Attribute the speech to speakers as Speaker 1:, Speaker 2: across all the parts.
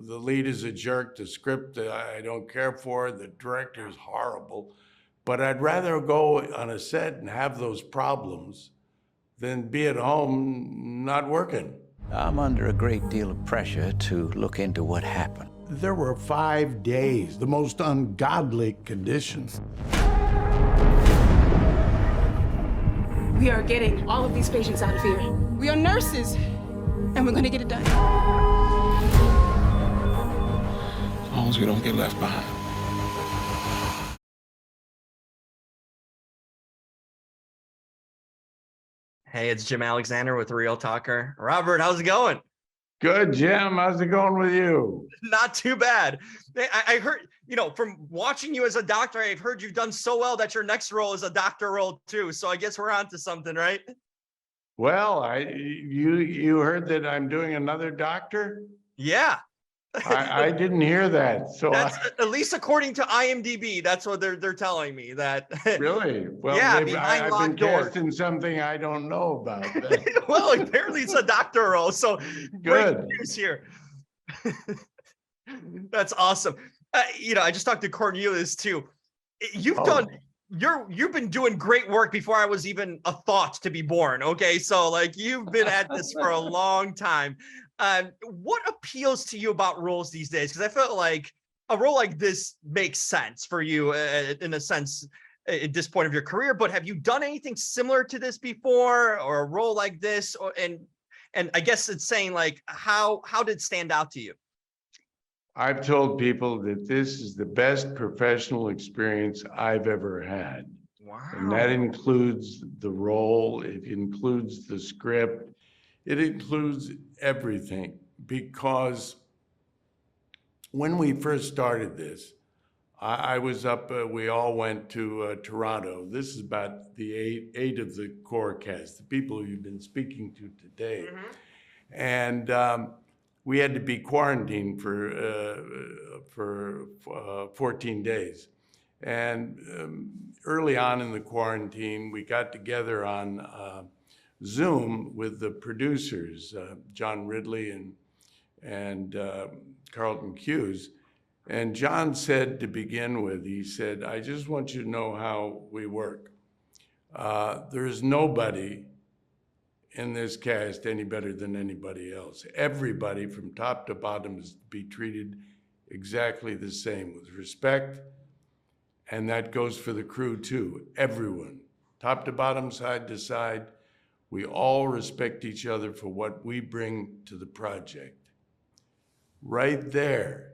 Speaker 1: the lead is a jerk, the script I don't care for, the director is horrible. But I'd rather go on a set and have those problems than be at home not working.
Speaker 2: I'm under a great deal of pressure to look into what happened.
Speaker 3: There were 5 days, the most ungodly conditions.
Speaker 4: We are getting all of these patients out of here. We are nurses, and we're gonna get it done.
Speaker 5: As long as we don't get left behind.
Speaker 6: Hey, it's Jim Alexander with Real Talker. Robert, how's it going?
Speaker 1: Good, Jim. How's it going with you?
Speaker 6: Not too bad. I heard, from watching you as a doctor, I've heard you've done so well that your next role is a doctor role too. So I guess we're on to something, right?
Speaker 1: Well, you heard that I'm doing another doctor?
Speaker 6: Yeah.
Speaker 1: I didn't hear that. So
Speaker 6: that's at least according to IMDb. That's what they're telling me. That
Speaker 1: really? Well,
Speaker 6: yeah,
Speaker 1: maybe
Speaker 6: behind
Speaker 1: I've
Speaker 6: locked
Speaker 1: been
Speaker 6: doors.
Speaker 1: cast in something I don't know about.
Speaker 6: Well, apparently it's a doctor role. So
Speaker 1: good
Speaker 6: news here. That's awesome. I just talked to Cornelius too. You've been doing great work before I was even a thought to be born. Okay, so you've been at this for a long time. What appeals to you about roles these days? Because I felt like a role like this makes sense for you in a sense at this point of your career. But have you done anything similar to this before, or a role like this? And I guess it's saying how did it stand out to you?
Speaker 1: I've told people that this is the best professional experience I've ever had.
Speaker 6: Wow.
Speaker 1: And that includes the role, it includes the script, it includes everything. Because when we first started this, I was up, we all went to Toronto. This is about the eight of the core cast, the people you've been speaking to today. Mm-hmm. And we had to be quarantined for 14 days. And early on in the quarantine, we got together on Zoom with the producers, John Ridley and Carlton Hughes. And John said to begin with, he said, I just want you to know how we work. There's nobody in this cast any better than anybody else. Everybody from top to bottom is to be treated exactly the same with respect. And that goes for the crew too, everyone, top to bottom, side to side. We all respect each other for what we bring to the project. Right there,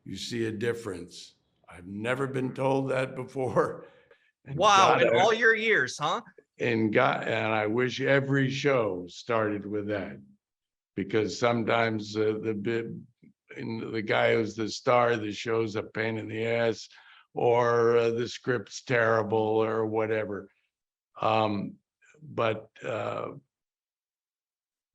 Speaker 1: you see a difference. I've never been told that before.
Speaker 6: Wow, in all your years, huh?
Speaker 1: And I wish every show started with that, because sometimes the guy who's the star, the show's a pain in the ass, or the script's terrible, or whatever. And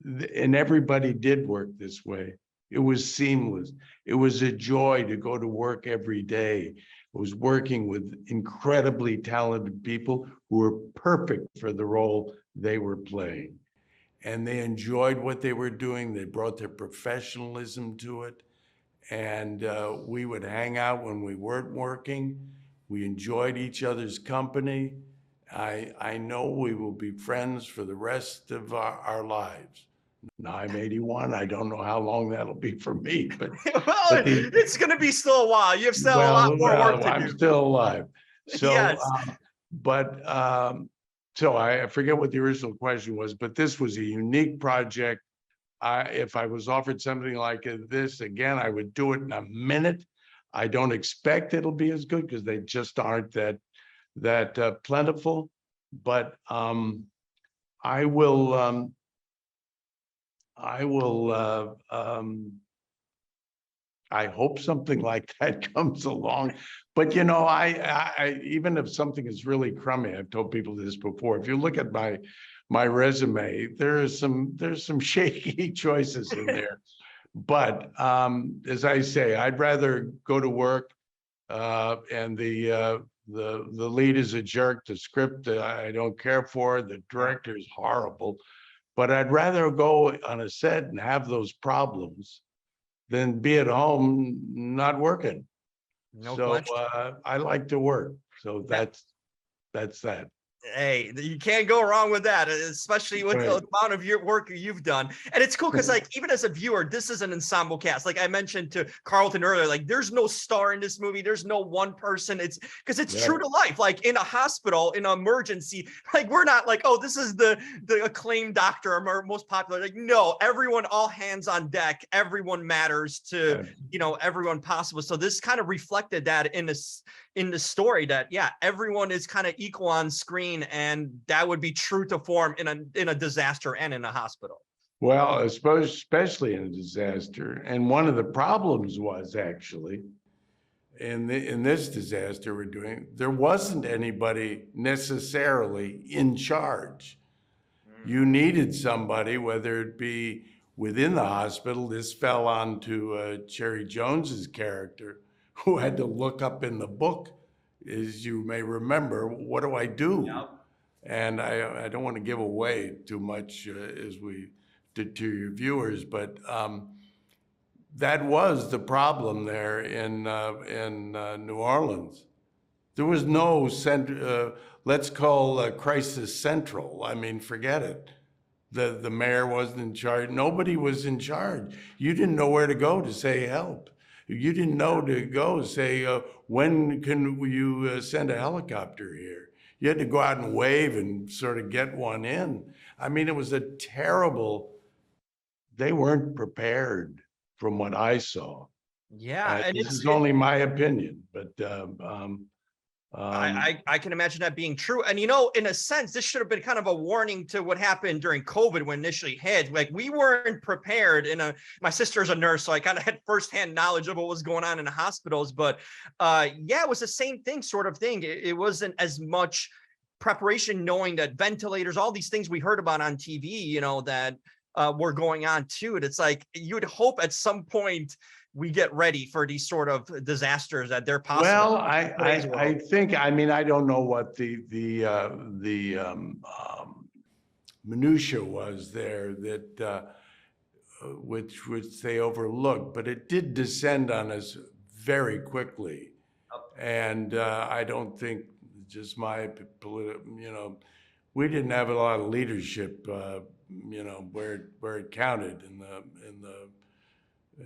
Speaker 1: everybody did work this way. It was seamless. It was a joy to go to work every day. It was working with incredibly talented people who were perfect for the role they were playing. And they enjoyed what they were doing. They brought their professionalism to it. And we would hang out when we weren't working. We enjoyed each other's company. I know we will be friends for the rest of our lives. Now I'm 81. I don't know how long that'll be for me, but
Speaker 6: it's going to be still a while. You have still a lot more work to do.
Speaker 1: I'm still alive. So,
Speaker 6: yes.
Speaker 1: So I forget what the original question was, but this was a unique project. If I was offered something like this again, I would do it in a minute. I don't expect it'll be as good because they just aren't that plentiful. But I will. I hope something like that comes along. But I even if something is really crummy, I've told people this before. If you look at my resume, there's some shaky choices in there. But as I say, I'd rather go to work and the lead is a jerk. The script I don't care for. The director is horrible. But I'd rather go on a set and have those problems than be at home not working.
Speaker 6: No
Speaker 1: So
Speaker 6: question.
Speaker 1: I like to work. So
Speaker 6: Yeah.
Speaker 1: that's that.
Speaker 6: Hey, you can't go wrong with that, especially with the
Speaker 1: Right.
Speaker 6: amount of your work you've done. And it's cool because, like, even as a viewer, this is an ensemble cast. Like I mentioned to Carlton earlier, like there's no star in this movie. There's no one person. It's because it's true to life. Like in a hospital, in an emergency, like we're not like, oh, this is the acclaimed doctor or most popular. Like, no, everyone, all hands on deck. Everyone matters to everyone possible. So this kind of reflected that in the story that everyone is kind of equal on screen, and that would be true to form in a disaster and in a hospital.
Speaker 1: Well, especially in a disaster. And one of the problems was actually in this disaster we're doing, there wasn't anybody necessarily in charge. You needed somebody, whether it be within the hospital. This fell onto Cherry Jones's character, who had to look up in the book, as you may remember, what do I do? Yep. And I don't want to give away too much as we did to your viewers, but that was the problem there in New Orleans. There was no let's call crisis central. I mean, forget it. The mayor wasn't in charge. Nobody was in charge. You didn't know where to go to say help. You didn't know to go say, when can you send a helicopter here? You had to go out and wave and sort of get one in. I mean, it was a terrible, they weren't prepared from what I saw.
Speaker 6: Yeah. And
Speaker 1: this is only my opinion, but
Speaker 6: I can imagine that being true. And, in a sense, this should have been kind of a warning to what happened during COVID when initially hit. Like we weren't prepared my sister's a nurse, so I kind of had firsthand knowledge of what was going on in the hospitals. But it was the same thing sort of thing. It wasn't as much preparation, knowing that ventilators, all these things we heard about on TV, that were going on too. And it's like, you'd hope at some point we get ready for these sort of disasters that they're possible.
Speaker 1: Well, I think, I mean, I don't know what the minutia was there that which they overlooked, but it did descend on us very quickly. And I don't think, just my we didn't have a lot of leadership, where it counted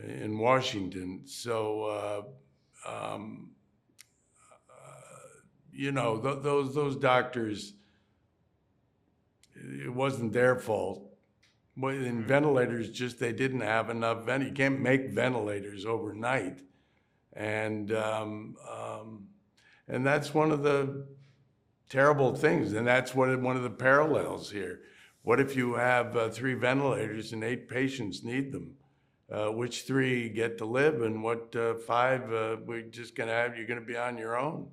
Speaker 1: in Washington. So, those doctors, it wasn't their fault. In ventilators, they didn't have enough. You can't make ventilators overnight, and that's one of the terrible things. And that's one of the parallels here. What if you have 3 ventilators and 8 patients need them? Which 3 get to live, and what 5 we're just gonna have? You're gonna be on your own.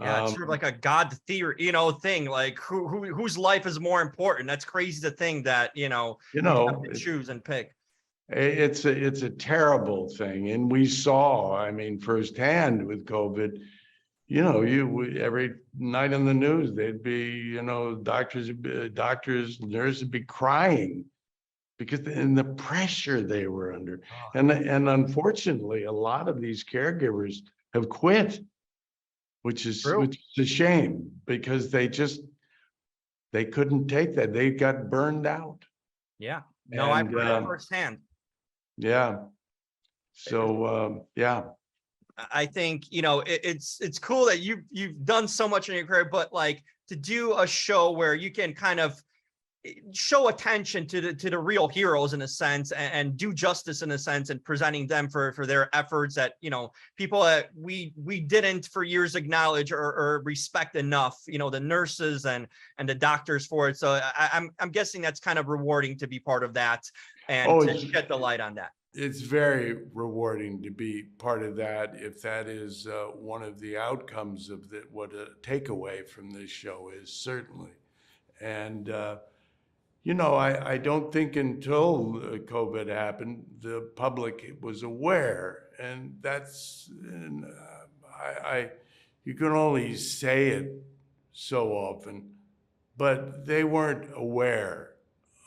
Speaker 6: Yeah, it's sort of like a God theory, thing. Like whose life is more important? That's crazy to think that you have to choose and pick.
Speaker 1: It's a terrible thing, and we saw, I mean, firsthand with COVID. Every night on the news, they'd be, doctors, nurses would be crying because in the pressure they were under. And unfortunately, a lot of these caregivers have quit, which is a shame, because they couldn't take that. They got burned out.
Speaker 6: Yeah. No, I've heard it firsthand.
Speaker 1: Yeah. So, yeah.
Speaker 6: I think, it's cool that you've done so much in your career, but like to do a show where you can kind of show attention to the real heroes in a sense, and do justice in a sense, and presenting them for their efforts that, people that we didn't for years acknowledge or respect enough, the nurses and the doctors for it. So I'm guessing that's kind of rewarding to be part of that and to shed the light on that.
Speaker 1: It's very rewarding to be part of that, if that is one of the outcomes of what a takeaway from this show is, certainly. And, I don't think until COVID happened, the public was aware. And you can only say it so often, but they weren't aware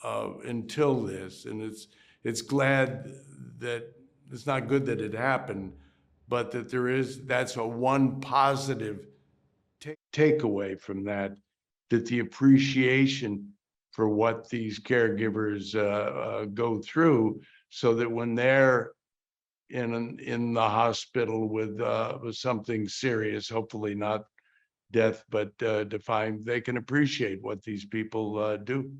Speaker 1: until this. And it's glad that it's not good that it happened, but that that's a one positive takeaway from that, that the appreciation for what these caregivers go through, so that when they're in the hospital with something serious, hopefully not death, but defined, they can appreciate what these people do.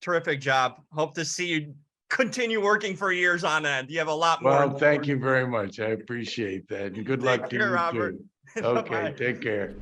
Speaker 6: Terrific job. Hope to see you continue working for years on end. You have a lot more.
Speaker 1: Well, thank you very much. I appreciate that. And good luck
Speaker 6: Take
Speaker 1: to
Speaker 6: care,
Speaker 1: you
Speaker 6: Robert.
Speaker 1: too. Okay,
Speaker 6: Bye-bye.
Speaker 1: take care.